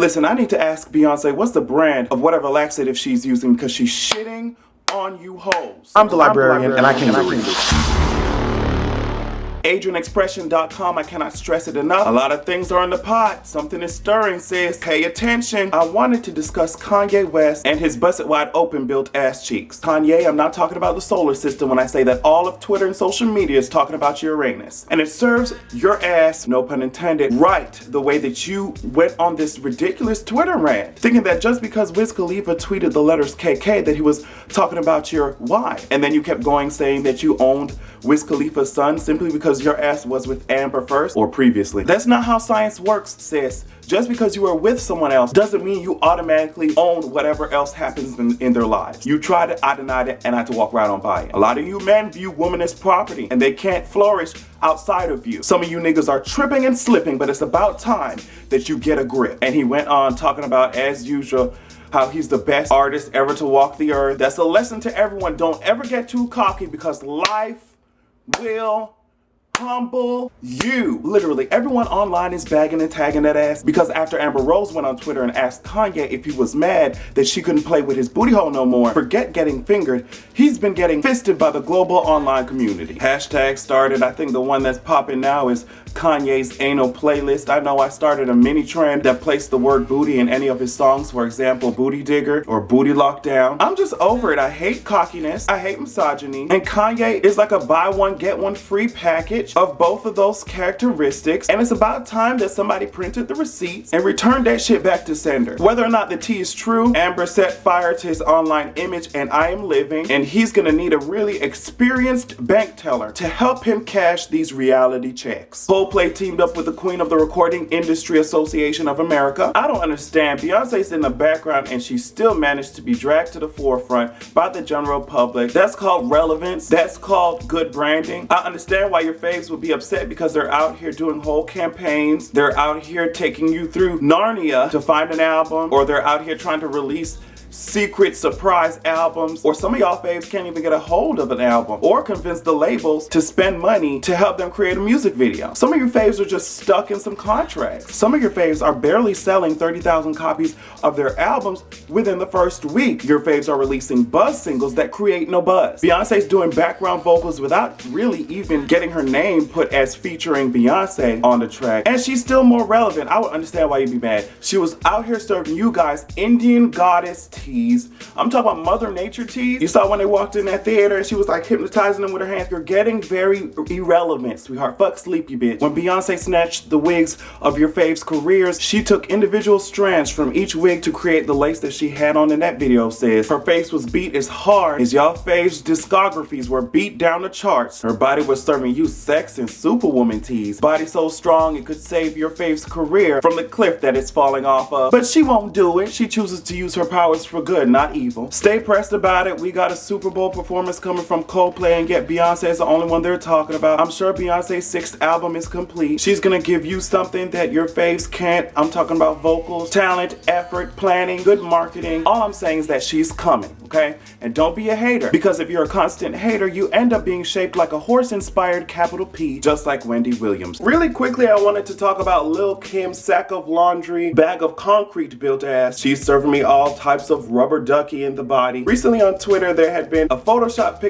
Listen, I need to ask Beyonce what's the brand of whatever laxative she's using because she's shitting on you hoes. I'm the librarian and I can read. AdrianExpression.com, I cannot stress it enough. A lot of things are in the pot. Something is stirring, sis. Pay attention. I wanted to discuss Kanye West and his busted wide open built ass cheeks. Kanye, I'm not talking about the solar system when I say that all of Twitter and social media is talking about your Uranus. And it serves your ass, no pun intended, right the way that you went on this ridiculous Twitter rant, thinking that just because Wiz Khalifa tweeted the letters KK that he was talking about your wife. And then you kept going saying that you owned Wiz Khalifa's son simply because your ass was with Amber first or previously. That's not how science works, sis. Just because you are with someone else doesn't mean you automatically own whatever else happens in their lives. You tried it, I denied it, and I had to walk right on by it. A lot of you men view women as property and they can't flourish outside of you. Some of you niggas are tripping and slipping, but it's about time that you get a grip. And he went on talking about, as usual, how he's the best artist ever to walk the earth. That's a lesson to everyone. Don't ever get too cocky because life will humble you. Literally, everyone online is bagging and tagging that ass because after Amber Rose went on Twitter and asked Kanye if he was mad that she couldn't play with his booty hole no more, forget getting fingered, he's been getting fisted by the global online community. Hashtag started, I think the one that's popping now is Kanye's anal playlist. I know I started a mini trend that placed the word booty in any of his songs, for example, Booty Digger or Booty Lockdown. I'm just over it. I hate cockiness, I hate misogyny, and Kanye is like a buy one get one free package of both of those characteristics, and it's about time that somebody printed the receipts and returned that shit back to sender. Whether or not the tea is true, Amber set fire to his online image and I am living, and he's gonna need a really experienced bank teller to help him cash these reality checks. Coldplay teamed up with the queen of the Recording Industry Association of America. I don't understand. Beyonce's in the background and she still managed to be dragged to the forefront by the general public. That's called relevance. That's called good branding. I understand why your faves would be upset because they're out here doing whole campaigns. They're out here taking you through Narnia to find an album, or they're out here trying to release secret surprise albums, or some of y'all faves can't even get a hold of an album or convince the labels to spend money to help them create a music video. Some of your faves are just stuck in some contracts. Some of your faves are barely selling 30,000 copies of their albums within the first week. Your faves are releasing buzz singles that create no buzz. Beyonce's doing background vocals without really even getting her name put as featuring Beyonce on the track, and she's still more relevant. I would understand why you'd be mad. She was out here serving you guys Indian goddess teas. I'm talking about Mother Nature teas. You saw when they walked in that theater and she was like hypnotizing them with her hands. You're getting very irrelevant, sweetheart. Fuck sleepy bitch. When Beyonce snatched the wigs of your faves' careers, she took individual strands from each wig to create the lace that she had on in that video, sis. Her face was beat as hard as y'all faves' discographies were beat down the charts. Her body was serving you sex and superwoman teas. Body so strong it could save your faves' career from the cliff that it's falling off of. But she won't do it. She chooses to use her powers for good, not evil. Stay pressed about it. We got a Super Bowl performance coming from Coldplay, and yet Beyonce is the only one they're talking about. I'm sure Beyonce's 6th album is complete. She's gonna give you something that your faves can't. I'm talking about vocals, talent, effort, planning, good marketing. All I'm saying is that she's coming, okay? And don't be a hater, because if you're a constant hater, you end up being shaped like a horse-inspired capital P, just like Wendy Williams. Really quickly, I wanted to talk about Lil Kim's sack of laundry, bag of concrete built ass. She's serving me all types of rubber ducky in the body. Recently on Twitter, there had been a Photoshop picture